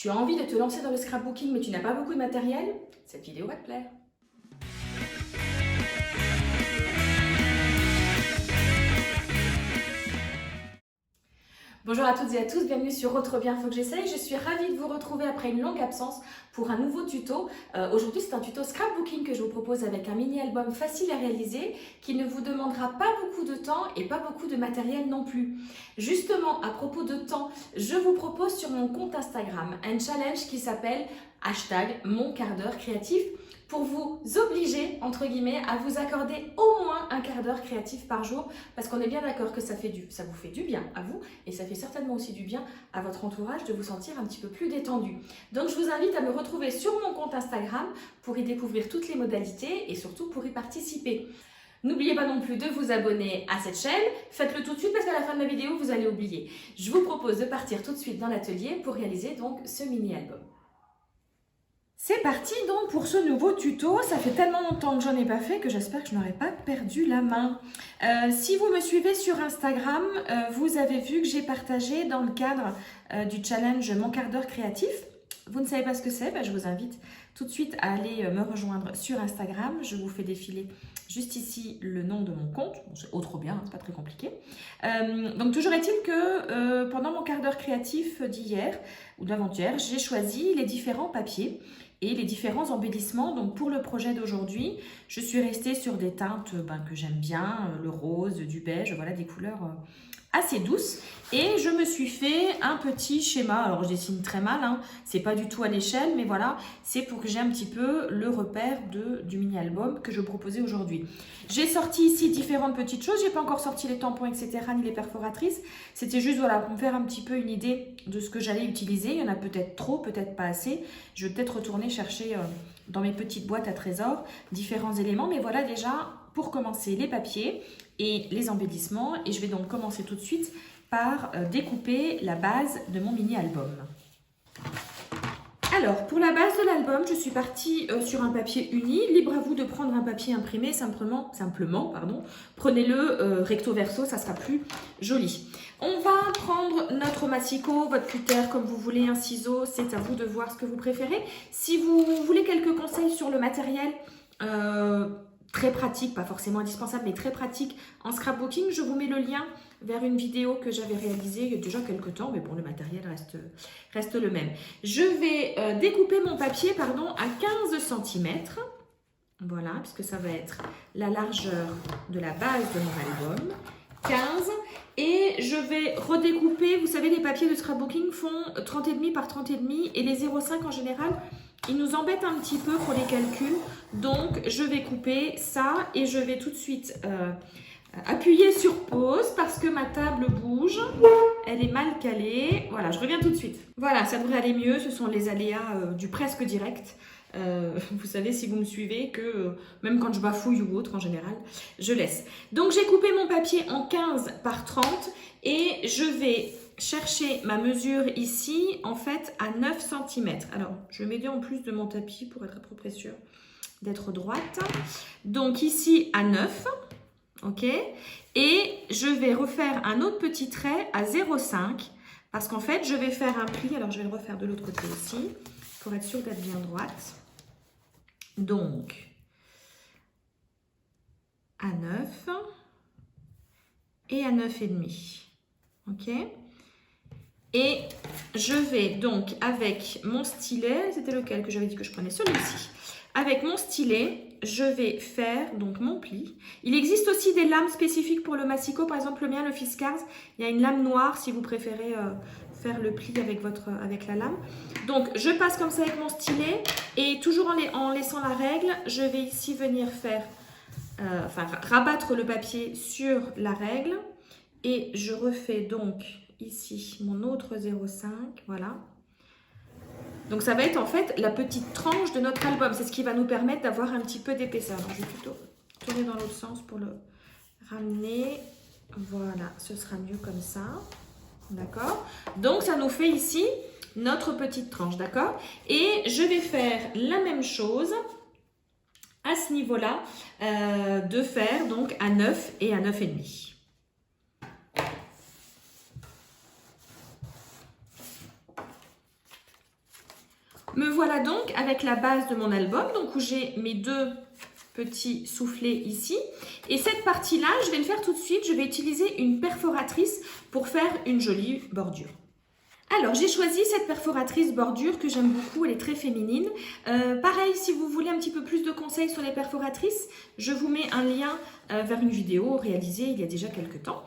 Tu as envie de te lancer dans le scrapbooking mais tu n'as pas beaucoup de matériel? Cette vidéo va te plaire. Bonjour à toutes et à tous, bienvenue sur Autre Bien Faut que j'essaye. Je suis ravie de vous retrouver après une longue absence pour un nouveau tuto. Aujourd'hui c'est un tuto scrapbooking que je vous propose avec un mini-album facile à réaliser qui ne vous demandera pas beaucoup de temps et pas beaucoup de matériel non plus. Justement, à propos de temps, je vous propose sur mon compte Instagram un challenge qui s'appelle #mon_quart-d'heure créatif pour vous obliger, entre guillemets, à vous accorder au moins un quart d'heure créatif par jour parce qu'on est bien d'accord que ça vous fait du bien à vous et ça fait certainement aussi du bien à votre entourage de vous sentir un petit peu plus détendu. Donc je vous invite à me retrouver sur mon compte Instagram pour y découvrir toutes les modalités et surtout pour y participer. N'oubliez pas non plus de vous abonner à cette chaîne, faites-le tout de suite parce qu'à la fin de la vidéo vous allez oublier. Je vous propose de partir tout de suite dans l'atelier pour réaliser donc ce mini-album. C'est parti donc pour ce nouveau tuto. Ça fait tellement longtemps que j'en ai pas fait que j'espère que je n'aurai pas perdu la main. Si vous me suivez sur Instagram, vous avez vu que j'ai partagé dans le cadre du challenge Mon quart d'heure créatif. Vous ne savez pas ce que c'est? Je vous invite tout de suite à aller me rejoindre sur Instagram. Je vous fais défiler juste ici le nom de mon compte. Bon, c'est trop bien, c'est pas très compliqué. Donc toujours est-il que pendant mon quart d'heure créatif d'hier ou d'avant-hier, j'ai choisi les différents papiers et les différents embellissements. Donc pour le projet d'aujourd'hui, je suis restée sur des teintes que j'aime bien, le rose, du beige, voilà des couleurs assez douces. Et je me suis fait un petit schéma. Alors je dessine très mal, hein, c'est pas du tout à l'échelle, mais voilà, c'est pour que j'ai un petit peu le repère du mini-album que je proposais aujourd'hui. J'ai sorti ici différentes petites choses, j'ai pas encore sorti les tampons, etc., ni les perforatrices. C'était juste voilà, pour me faire un petit peu une idée de ce que j'allais utiliser. Il y en a peut-être trop, peut-être pas assez. Je vais peut-être retourner chercher dans mes petites boîtes à trésors différents éléments, mais voilà déjà pour commencer les papiers et les embellissements. Et je vais donc commencer tout de suite par découper la base de mon mini-album. Alors, pour la base de l'album, je suis partie sur un papier uni. Libre à vous de prendre un papier imprimé, simplement prenez-le recto verso, ça sera plus joli. On va prendre notre massicot, votre cutter, comme vous voulez, un ciseau, c'est à vous de voir ce que vous préférez. Si vous voulez quelques conseils sur le matériel, très pratique, pas forcément indispensable, mais très pratique en scrapbooking, je vous mets le lien vers une vidéo que j'avais réalisée il y a déjà quelques temps, mais bon, le matériel reste le même. Je vais découper mon papier à 15 cm, voilà, puisque ça va être la largeur de la base de mon album, 15, et je vais redécouper, vous savez, les papiers de scrapbooking font 30,5 par 30,5, et les 0,5 en général, ils nous embêtent un petit peu pour les calculs, donc je vais couper ça et je vais tout de suite appuyer sur pause parce que ma table bouge, elle est mal calée. Voilà, je reviens tout de suite. Voilà, ça devrait aller mieux, ce sont les aléas du presque direct. Vous savez, si vous me suivez, que même quand je bafouille ou autre, en général, je laisse. Donc j'ai coupé mon papier en 15 par 30 et je vais chercher ma mesure ici, en fait, à 9 cm. Alors, je vais m'aider en plus de mon tapis pour être à peu près sûre d'être droite. Donc ici, à 9, ok. Et je vais refaire un autre petit trait à 0,5 parce qu'en fait, je vais faire un pli. Alors, je vais le refaire de l'autre côté aussi pour être sûre d'être bien droite. Donc, à 9 et à 9,5, ok. Et je vais donc avec mon stylet, c'était lequel que j'avais dit que je prenais? Celui-ci. Avec mon stylet, je vais faire donc mon pli. Il existe aussi des lames spécifiques pour le massicot. Par exemple, le mien, le Fiskars, il y a une lame noire si vous préférez faire le pli avec la lame. Donc, je passe comme ça avec mon stylet et toujours en laissant la règle, je vais ici venir faire, rabattre le papier sur la règle et je refais donc ici mon autre 0,5, voilà. Donc ça va être en fait la petite tranche de notre album, c'est ce qui va nous permettre d'avoir un petit peu d'épaisseur. Donc je vais plutôt tourner dans l'autre sens pour le ramener, voilà, ce sera mieux comme ça, d'accord. Donc ça nous fait ici notre petite tranche, d'accord. Et je vais faire la même chose à ce niveau-là, de faire donc à 9 et à 9,5. Me voilà donc avec la base de mon album, donc où j'ai mes deux petits soufflets ici. Et cette partie-là, je vais le faire tout de suite. Je vais utiliser une perforatrice pour faire une jolie bordure. Alors, j'ai choisi cette perforatrice bordure que j'aime beaucoup, elle est très féminine. Pareil, si vous voulez un petit peu plus de conseils sur les perforatrices, je vous mets un lien vers une vidéo réalisée il y a déjà quelques temps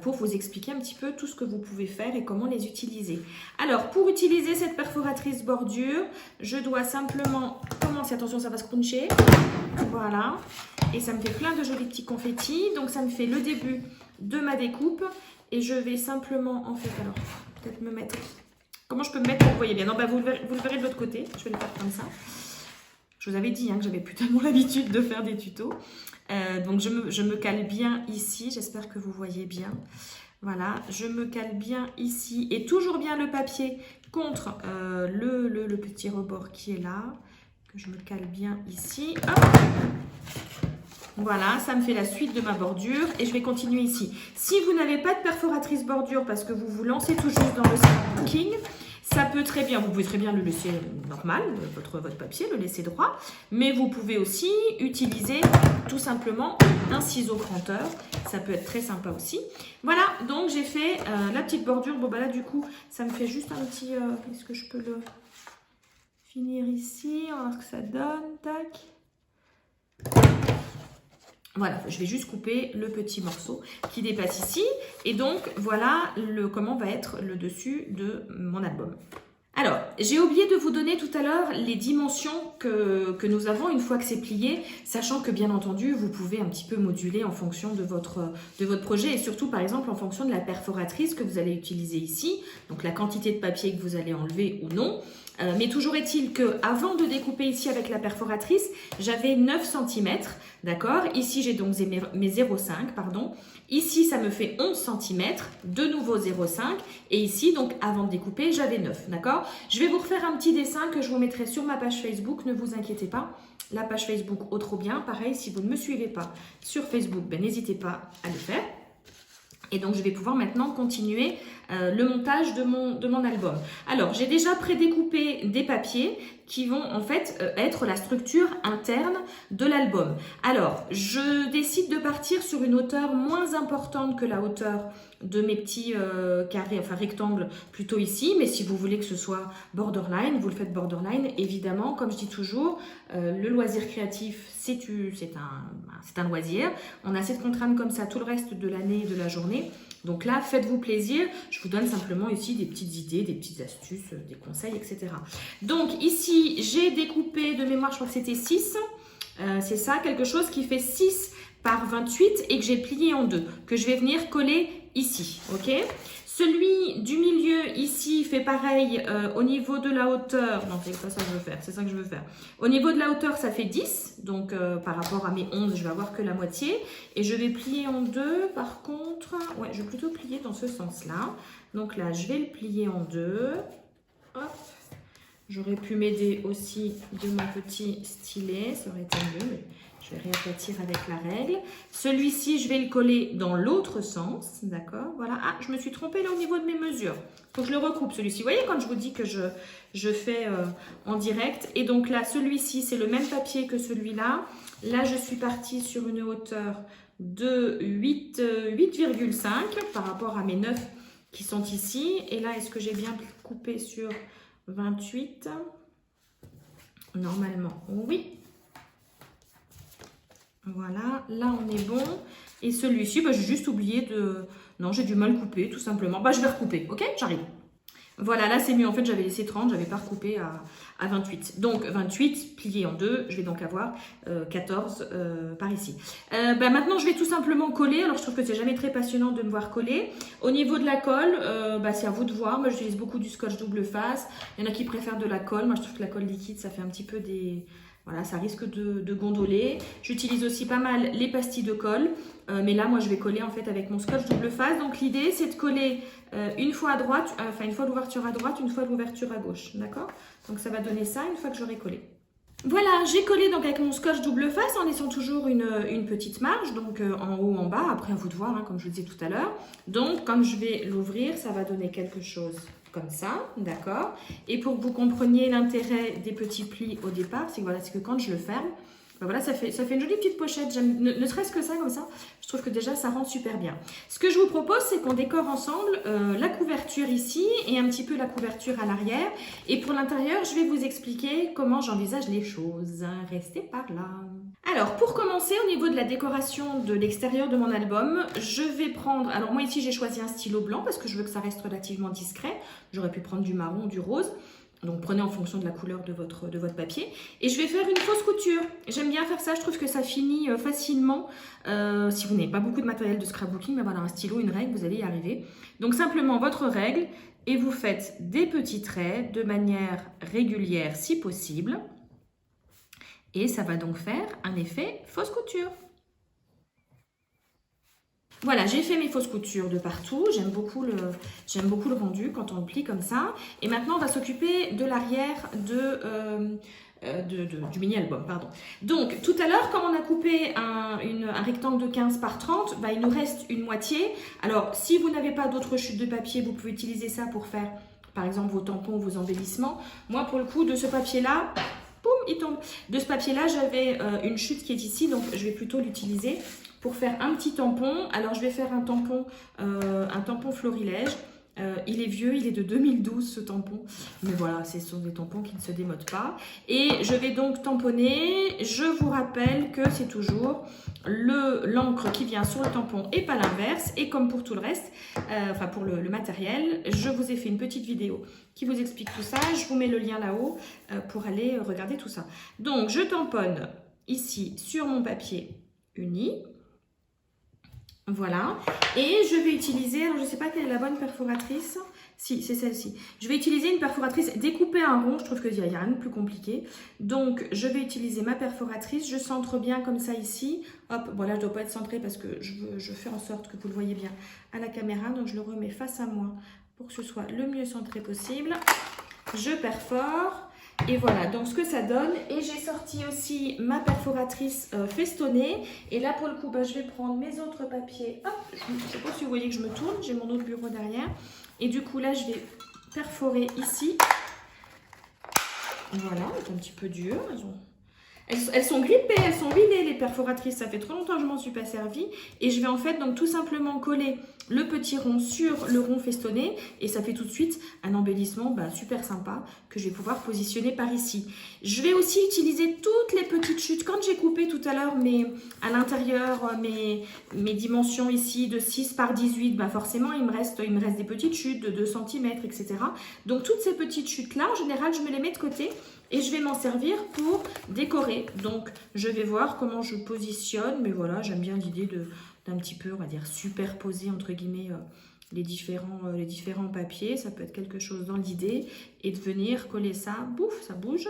pour vous expliquer un petit peu tout ce que vous pouvez faire et comment les utiliser. Alors, pour utiliser cette perforatrice bordure, je dois simplement commencer, attention ça va se cruncher, voilà, et ça me fait plein de jolis petits confettis, donc ça me fait le début de ma découpe, et je vais simplement, en fait, alors, peut-être me mettre, comment je peux me mettre pour que vous voyez bien, non, bah, vous le verrez de l'autre côté, je vais le faire comme ça. Je vous avais dit que j'avais plus tellement l'habitude de faire des tutos. Donc je me cale bien ici, j'espère que vous voyez bien. Voilà, je me cale bien ici et toujours bien le papier contre le petit rebord qui est là. Que je me cale bien ici. Hop. Voilà, ça me fait la suite de ma bordure et je vais continuer ici. Si vous n'avez pas de perforatrice bordure parce que vous vous lancez tout juste dans le scrapbooking, ça peut très bien, vous pouvez très bien le laisser normal, votre papier, le laisser droit, mais vous pouvez aussi utiliser tout simplement un ciseau cranteur, ça peut être très sympa aussi. Voilà, donc j'ai fait la petite bordure, bon bah là du coup, ça me fait juste un petit, est-ce que je peux le finir ici, on va voir ce que ça donne, tac. Voilà, je vais juste couper le petit morceau qui dépasse ici. Et donc, voilà comment va être le dessus de mon album. Alors, j'ai oublié de vous donner tout à l'heure les dimensions que nous avons une fois que c'est plié, sachant que bien entendu, vous pouvez un petit peu moduler en fonction de votre projet et surtout par exemple en fonction de la perforatrice que vous allez utiliser ici, donc la quantité de papier que vous allez enlever ou non. Mais toujours est-il qu'avant de découper ici avec la perforatrice, j'avais 9 cm, d'accord? Ici, j'ai donc mes 0,5, pardon. Ici, ça me fait 11 cm, de nouveau 0,5. Et ici, donc avant de découper, j'avais 9, d'accord? Je vais vous refaire un petit dessin que je vous mettrai sur ma page Facebook, ne vous inquiétez pas. La page Facebook, oh trop bien, pareil, si vous ne me suivez pas sur Facebook, ben, n'hésitez pas à le faire. Et donc, je vais pouvoir maintenant continuer le montage de mon album. Alors, j'ai déjà prédécoupé des papiers qui vont en fait être la structure interne de l'album. Alors, je décide de partir sur une hauteur moins importante que la hauteur de mes petits carrés, enfin rectangles plutôt ici. Mais si vous voulez que ce soit borderline, vous le faites borderline. Évidemment, comme je dis toujours, le loisir créatif, c'est un loisir. On a cette contrainte comme ça tout le reste de l'année et de la journée. Donc là, faites-vous plaisir. Je vous donne simplement ici des petites idées, des petites astuces, des conseils, etc. Donc ici, j'ai découpé de mémoire, je crois que c'était 6. C'est ça, quelque chose qui fait 6 par 28 et que j'ai plié en deux, que je vais venir coller ici, ok? Celui du milieu ici fait pareil au niveau de la hauteur. Non, c'est pas ça que je veux faire, c'est ça que je veux faire. Au niveau de la hauteur, ça fait 10. Donc, par rapport à mes 11, je vais avoir que la moitié. Et je vais plier en deux, par contre. Ouais, je vais plutôt plier dans ce sens-là. Donc là, je vais le plier en deux. Hop. J'aurais pu m'aider aussi de mon petit stylet. Ça aurait été mieux, mais je vais réaplatir avec la règle. Celui-ci, je vais le coller dans l'autre sens. D'accord? Voilà. Ah, je me suis trompée là au niveau de mes mesures. Il faut que je le recoupe celui-ci. Vous voyez quand je vous dis que je fais en direct. Et donc là, celui-ci, c'est le même papier que celui-là. Là, je suis partie sur une hauteur de 8,5 par rapport à mes 9 qui sont ici. Et là, est-ce que j'ai bien coupé sur 28? Normalement, oui. Voilà, là on est bon. Et celui-ci, bah, j'ai juste oublié de... Non, j'ai du mal couper, tout simplement. Bah, je vais recouper, ok? J'arrive. Voilà, là c'est mieux. En fait, j'avais laissé 30, j'avais pas recoupé à 28. Donc, 28 plié en deux, je vais donc avoir 14 par ici. Bah, maintenant, je vais tout simplement coller. Alors, je trouve que c'est jamais très passionnant de me voir coller. Au niveau de la colle, bah, c'est à vous de voir. Moi, j'utilise beaucoup du scotch double face. Il y en a qui préfèrent de la colle. Moi, je trouve que la colle liquide, ça fait un petit peu des... Voilà, ça risque de gondoler. J'utilise aussi pas mal les pastilles de colle. Mais là, moi, je vais coller en fait avec mon scotch double face. Donc, l'idée, c'est de coller une fois à droite, enfin une fois l'ouverture à droite, une fois l'ouverture à gauche. D'accord? Donc, ça va donner ça une fois que j'aurai collé. Voilà, j'ai collé donc avec mon scotch double face en laissant toujours une petite marge, donc en haut, en bas. Après, à vous de voir, hein, comme je vous disais tout à l'heure. Donc, quand je vais l'ouvrir, ça va donner quelque chose comme ça, d'accord? Et pour que vous compreniez l'intérêt des petits plis au départ, c'est que, voilà, c'est que quand je le ferme, ben voilà, ça fait une jolie petite pochette, ne serait-ce que ça, comme ça, je trouve que déjà ça rend super bien. Ce que je vous propose, c'est qu'on décore ensemble la couverture ici et un petit peu la couverture à l'arrière. Et pour l'intérieur, je vais vous expliquer comment j'envisage les choses. Restez par là. Alors, pour commencer, au niveau de la décoration de l'extérieur de mon album, je vais prendre... Alors moi ici, j'ai choisi un stylo blanc parce que je veux que ça reste relativement discret. J'aurais pu prendre du marron ou du rose. Donc prenez en fonction de la couleur de votre papier. Et je vais faire une fausse couture. J'aime bien faire ça, je trouve que ça finit facilement. Si vous n'avez pas beaucoup de matériel de scrapbooking, ben voilà, un stylo, une règle, vous allez y arriver. Donc simplement votre règle et vous faites des petits traits de manière régulière si possible. Et ça va donc faire un effet fausse couture. Voilà, j'ai fait mes fausses coutures de partout. J'aime beaucoup le rendu quand on le plie comme ça. Et maintenant, on va s'occuper de l'arrière du mini-album, pardon. Donc, tout à l'heure, comme on a coupé un rectangle de 15 par 30, bah, il nous reste une moitié. Alors, si vous n'avez pas d'autres chutes de papier, vous pouvez utiliser ça pour faire, par exemple, vos tampons, vos embellissements. Moi, pour le coup, de ce papier-là, boum, il tombe. De ce papier-là, j'avais une chute qui est ici, donc je vais plutôt l'utiliser pour faire un petit tampon. Alors, je vais faire un tampon florilège. Il est vieux, il est de 2012 ce tampon, mais voilà, ce sont des tampons qui ne se démodent pas. Et je vais donc tamponner. Je vous rappelle que c'est toujours l'encre qui vient sur le tampon et pas l'inverse. Et comme pour tout le reste, enfin pour le matériel, je vous ai fait une petite vidéo qui vous explique tout ça. Je vous mets le lien là-haut pour aller regarder tout ça. Donc je tamponne ici sur mon papier uni. Voilà, et je vais utiliser, alors je ne sais pas quelle est la bonne perforatrice, si c'est celle-ci. Je vais utiliser une perforatrice découpée en rond, je trouve qu'il n'y a rien de plus compliqué. Donc je vais utiliser ma perforatrice, je centre bien comme ça ici. Hop, bon là je ne dois pas être centrée parce que je fais en sorte que vous le voyez bien à la caméra. Donc je le remets face à moi pour que ce soit le mieux centré possible. Je perfore. Et voilà, donc ce que ça donne. Et j'ai sorti aussi ma perforatrice festonnée. Et là, pour le coup, bah, je vais prendre mes autres papiers. Hop, je ne sais pas si vous voyez que je me tourne. J'ai mon autre bureau derrière. Et du coup, là, je vais perforer ici. Voilà, c'est un petit peu dur. Elles sont grippées, elles sont ridées les perforatrices, ça fait trop longtemps que je m'en suis pas servi. Et je vais en fait donc tout simplement coller le petit rond sur le rond festonné et ça fait tout de suite un embellissement super sympa que je vais pouvoir positionner par ici. Je vais aussi utiliser toutes les petites chutes. Quand j'ai coupé tout à l'heure à l'intérieur mes dimensions ici de 6 par 18, forcément il me reste des petites chutes de 2 cm, etc. Donc toutes ces petites chutes là, en général, je me les mets de côté. Et je vais m'en servir pour décorer. Donc, je vais voir comment je positionne. Mais voilà, j'aime bien l'idée d'un petit peu, on va dire, superposer, entre guillemets, les différents papiers. Ça peut être quelque chose dans l'idée. Et de venir coller ça, bouf, ça bouge.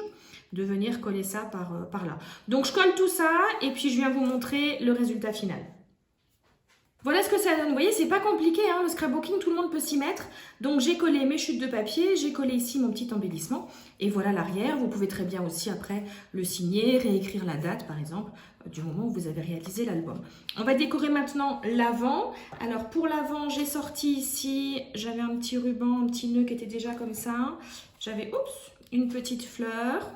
De venir coller ça par là. Donc, je colle tout ça. Et puis, je viens vous montrer le résultat final. Voilà ce que ça donne. Vous voyez, c'est pas compliqué, hein, le scrapbooking, tout le monde peut s'y mettre. Donc j'ai collé mes chutes de papier, j'ai collé ici mon petit embellissement. Et voilà l'arrière. Vous pouvez très bien aussi après le signer, réécrire la date par exemple, du moment où vous avez réalisé l'album. On va décorer maintenant l'avant. Alors pour l'avant, j'ai sorti ici, j'avais un petit ruban, un petit nœud qui était déjà comme ça. J'avais, une petite fleur.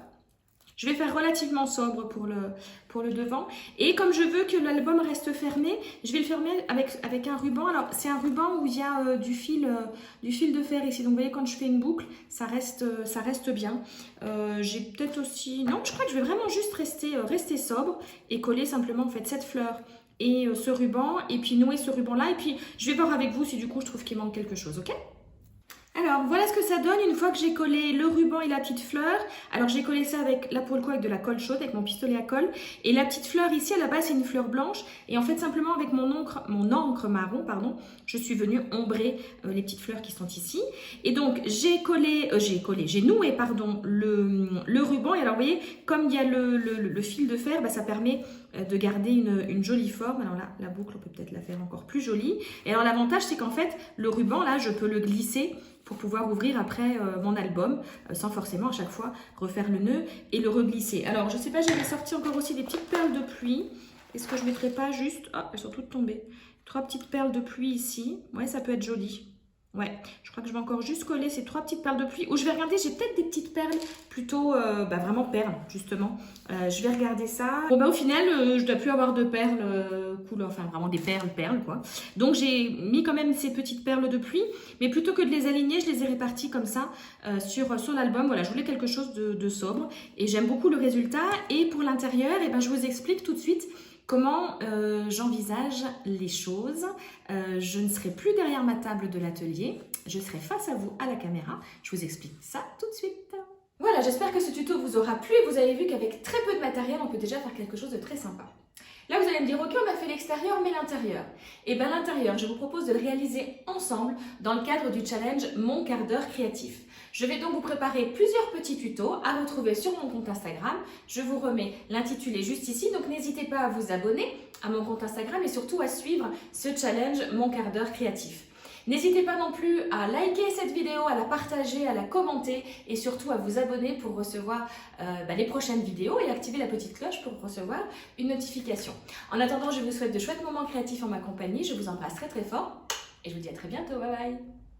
Je vais faire relativement sobre pour le devant. Et comme je veux que l'album reste fermé, je vais le fermer avec un ruban. Alors, c'est un ruban où il y a du fil de fer ici. Donc, vous voyez, quand je fais une boucle, ça reste bien. J'ai peut-être aussi... Non, je crois que je vais vraiment juste rester sobre et coller simplement, en fait, cette fleur et ce ruban. Et puis, nouer ce ruban-là. Et puis, je vais voir avec vous si, du coup, je trouve qu'il manque quelque chose, ok ? Alors, voilà ce que ça donne une fois que j'ai collé le ruban et la petite fleur. Alors, j'ai collé ça avec de la colle chaude, avec mon pistolet à colle. Et la petite fleur ici, à la base, c'est une fleur blanche. Et en fait, simplement avec mon encre marron, je suis venue ombrer les petites fleurs qui sont ici. Et donc, j'ai noué, le ruban. Et alors, vous voyez, comme il y a le fil de fer, ça permet de garder une jolie forme. Alors là, la boucle, on peut peut-être la faire encore plus jolie. Et alors, l'avantage, c'est qu'en fait, le ruban, là, je peux le glisser pour pouvoir ouvrir après mon album sans forcément à chaque fois refaire le nœud et le reglisser. Alors, je sais pas, j'avais sorti encore aussi des petites perles de pluie. Est-ce que je mettrais pas juste... Ah, elles sont toutes tombées. 3 petites perles de pluie ici. Ouais, ça peut être joli. Ouais, je crois que je vais encore juste coller ces 3 petites perles de pluie. Ou je vais regarder, j'ai peut-être des petites perles, plutôt vraiment perles, justement. Je vais regarder ça. Bon, bah au final, je dois plus avoir de perles couleur, enfin vraiment des perles, quoi. Donc j'ai mis quand même ces petites perles de pluie. Mais plutôt que de les aligner, je les ai réparties comme ça sur l'album. Voilà, je voulais quelque chose de sobre. Et j'aime beaucoup le résultat. Et pour l'intérieur, eh ben, je vous explique tout de suite comment j'envisage les choses. Je ne serai plus derrière ma table de l'atelier, je serai face à vous à la caméra. Je vous explique ça tout de suite. Voilà, j'espère que ce tuto vous aura plu et vous avez vu qu'avec très peu de matériel, on peut déjà faire quelque chose de très sympa. Là, vous allez me dire, ok, on a fait l'extérieur, mais l'intérieur. Et bien l'intérieur, je vous propose de le réaliser ensemble dans le cadre du challenge Mon quart d'heure créatif. Je vais donc vous préparer plusieurs petits tutos à retrouver sur mon compte Instagram. Je vous remets l'intitulé juste ici, donc n'hésitez pas à vous abonner à mon compte Instagram et surtout à suivre ce challenge Mon quart d'heure créatif. N'hésitez pas non plus à liker cette vidéo, à la partager, à la commenter et surtout à vous abonner pour recevoir les prochaines vidéos et activer la petite cloche pour recevoir une notification. En attendant, je vous souhaite de chouettes moments créatifs en ma compagnie. Je vous embrasse très très fort et je vous dis à très bientôt. Bye bye!